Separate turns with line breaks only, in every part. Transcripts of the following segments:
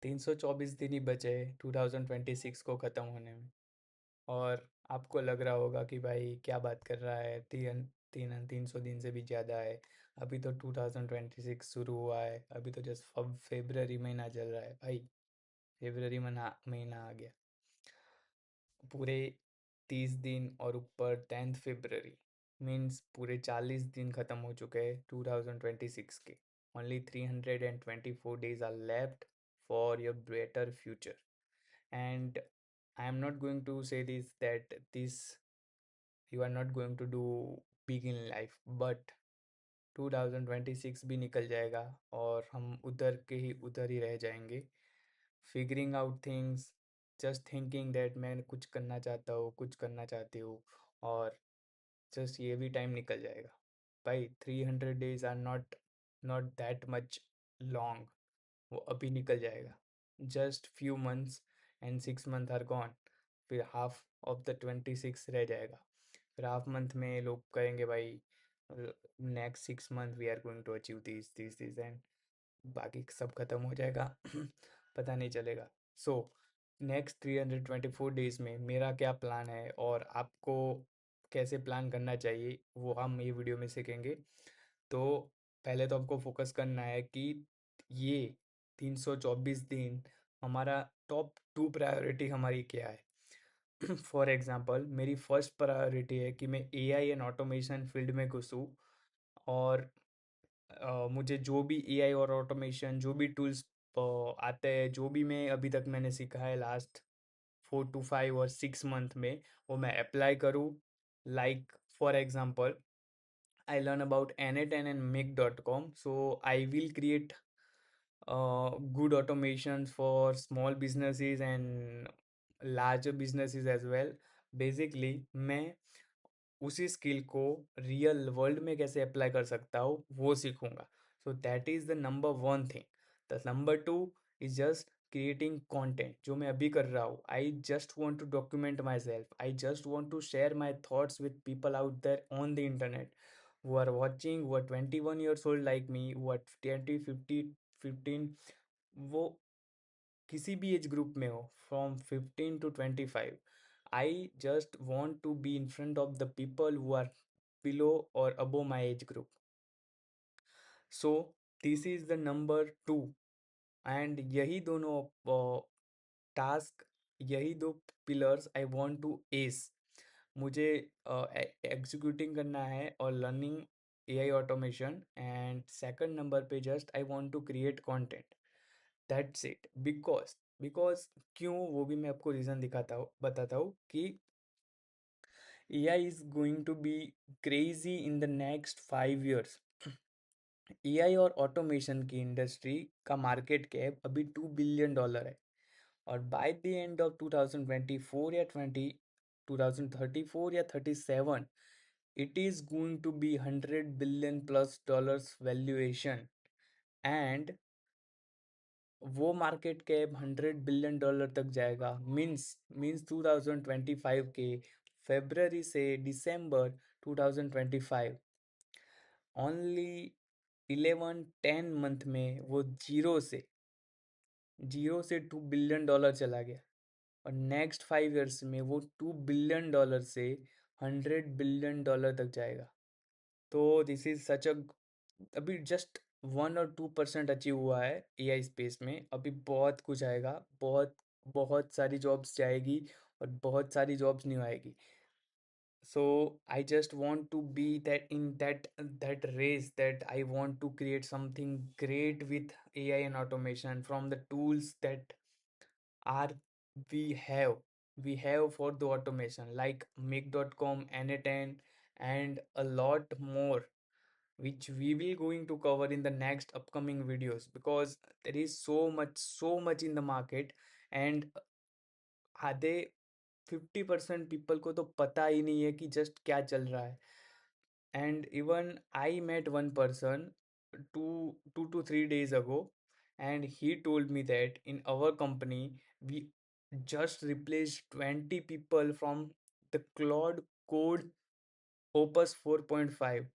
324 दिन ही बचे 2026 को ख़त्म होने में। और आपको लग रहा होगा कि भाई क्या बात कर रहा है, 300 दिन से भी ज़्यादा है। अभी तो 2026 शुरू हुआ है, अभी तो जस्ट अब फेब्रवरी महीना चल रहा है भाई। फेब्रवरी महीना आ गया। पूरे 30 दिन और ऊपर 10th फेब्रवरी मीन्स पूरे 40 दिन ख़त्म हो चुके हैं 2026 के। Only 324 days are left for your better future. And I am not going to say this you are not going to do big in life, but 2026 भी निकल जाएगा और हम उधर के ही उधर ही रह जाएंगे। Figuring out things, just thinking that मैं कुछ करना चाहता हूँ, कुछ करना चाहती हूँ, और जस्ट ये भी टाइम निकल जाएगा भाई। 300 days are not that much long. वो अभी निकल जाएगा। Just few months and 6 months are gone. फिर हाफ ऑफ द 26 रह जाएगा। फिर हाफ मंथ में लोग कहेंगे भाई next 6 month we are going to achieve this and बाकी सब खत्म हो जाएगा। पता नहीं चलेगा। सो नेक्स्ट 324 days में मेरा क्या प्लान है और आपको कैसे प्लान करना चाहिए वो हम ये वीडियो में सीखेंगे। तो पहले तो आपको फोकस करना है कि ये 324 दिन हमारा टॉप 2 प्रायोरिटी हमारी क्या है। फॉर एग्जांपल मेरी फर्स्ट प्रायोरिटी है कि मैं एआई एंड ऑटोमेशन फील्ड में घुसूँ। और मुझे जो भी एआई और ऑटोमेशन जो भी टूल्स आते हैं, जो भी मैं अभी तक मैंने सीखा है लास्ट 4 to 5 और 6 month में, वो मैं अप्लाई करूँ। Like for example I learn about N8N and Make.com, so I will create good automations for small businesses and larger businesses as well. Basically मैं उसी स्किल को रियल वर्ल्ड में कैसे अप्लाई कर सकता हूँ वो सीखूंगा। So that is the number 1 thing. The number 2 is just creating content जो मैं अभी कर रहा हूँ। I just want to document myself, I just want to share my thoughts with people out there on the internet who are watching, who are 21 years old like me, who are 20 50 15, वो किसी भी as group में हो, from 15 to 25। I just want to be in front of the people who are below or above my age group. So this is the number 2। And यही दोनों task, यही दो pillars I want to ace. मुझे executing करना है और learning AI automation, and second number पे just I want to create content. That's it. Because क्यों, वो भी मैं आपको रीज़न दिखाता हूँ, बताता हूँ कि AI is going to be crazy in the next 5 years। AI और ऑटोमेशन की इंडस्ट्री का मार्केट कैप अभी $2 billion है। और बाय द एंड ऑफ 2024 या 2034 या 37, it is going to be $100 billion+ valuation. And वो मार्केट कैप $100 billion तक जाएगा। मीन्स 2025 के फेब्रवरी से दिसंबर 2025, ओनली 11-10 मंथ में वो जीरो से $2 billion चला गया। और नेक्स्ट 5 years में वो $2 billion से $100 billion तक जाएगा। तो दिस इज सच अ, अभी जस्ट 1 और 2% अचीव हुआ है एआई स्पेस में। अभी बहुत कुछ आएगा, बहुत बहुत सारी जॉब्स जाएगी और बहुत सारी जॉब्स नहीं आएगी। So I just want to be that in that race, that I want to create something great with AI and automation from the tools that are we have we have for the automation, like make.com, N8N, and a lot more, which we will going to cover in the next upcoming videos, because there is so much in the market, and आधे 50% people को तो पता ही नहीं है कि just क्या चल रहा है। And even I met one person 2 to 3 days ago, and he told me that in our company we just replaced 20 people from the Claude Code Opus 4.5।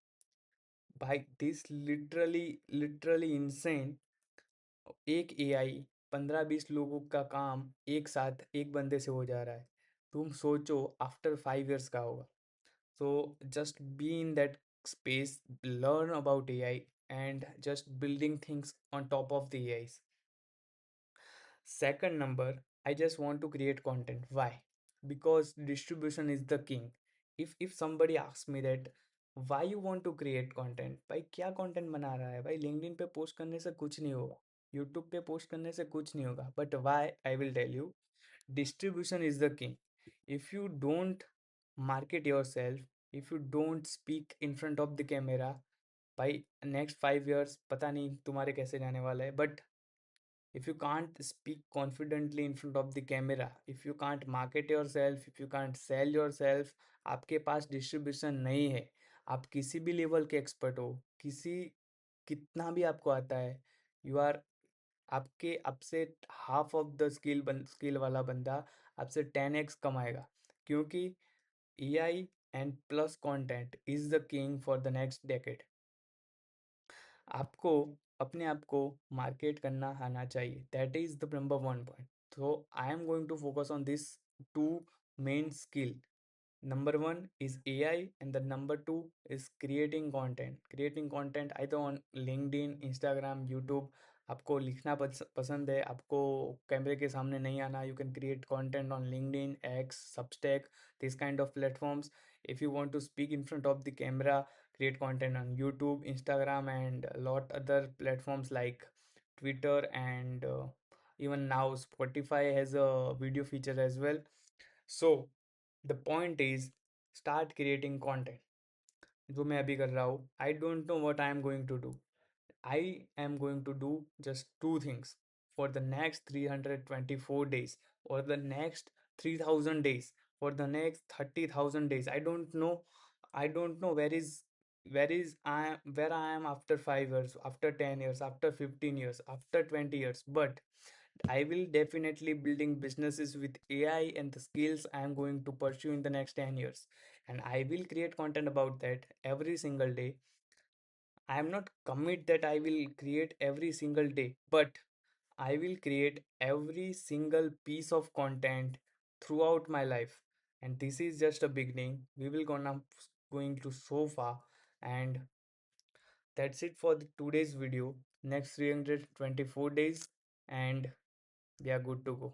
भाई दिस लिटरली लिटरली इंसेन। एक AI 15-20 लोगों का काम एक साथ एक बंदे से हो जा रहा है, तुम सोचो आफ्टर 5 years का होगा. So just be in that space, learn about AI, and just building things on top of the AIs. Second number, I just want to create content. Why? Because distribution is the king. If somebody asks me that why you want to create content, भाई क्या content बना रहा है भाई, LinkedIn पे post करने से कुछ नहीं होगा, YouTube पे पोस्ट करने से कुछ नहीं होगा. But why? I will tell you. Distribution is the king. If you don't market yourself, if you don't speak in front of the camera, भाई next 5 years पता नहीं तुम्हारे कैसे जाने वाला है. But if you can't speak confidently in front of the camera, if you can't market yourself, if you can't sell yourself, आपके पास distribution नहीं है, आप किसी भी लेवल के एक्सपर्ट हो, किसी कितना भी आपको आता है, यू आर आपके आपसे हाफ ऑफ द स्किल वाला बंदा आपसे 10x कमाएगा. क्योंकि AI and plus content is the king for the next decade. आपको अपने आप को मार्केट करना आना चाहिए. That is the number one point. So I am going to focus on this two main skill. Number one is AI, and the number two is creating content. Creating content either on LinkedIn, Instagram, YouTube. आपको लिखना पसंद है, आपको कैमरे के सामने नहीं आना, you can create content on LinkedIn, X, Substack, this kind of platforms. If you want to speak in front of the camera, create content on YouTube, Instagram, and a lot other platforms like Twitter, and even now Spotify has a video feature as well. So the point is, start creating content. जो मैं अभी कर रहा हूँ, I don't know what I am going to do. I am going to do just two things for the next 324 days, or the next 3000 days, for the next 30,000 days. I don't know. I don't know where I am after 5 years, after 10 years, after 15 years, after 20 years. But I will definitely building businesses with AI and the skills I am going to pursue in the next 10 years. And I will create content about that every single day. I am not commit that I will create every single day, but I will create every single piece of content throughout my life. And this is just a beginning. We will gonna going to so far. And that's it for the today's video. Next 324 days, and we are good to go.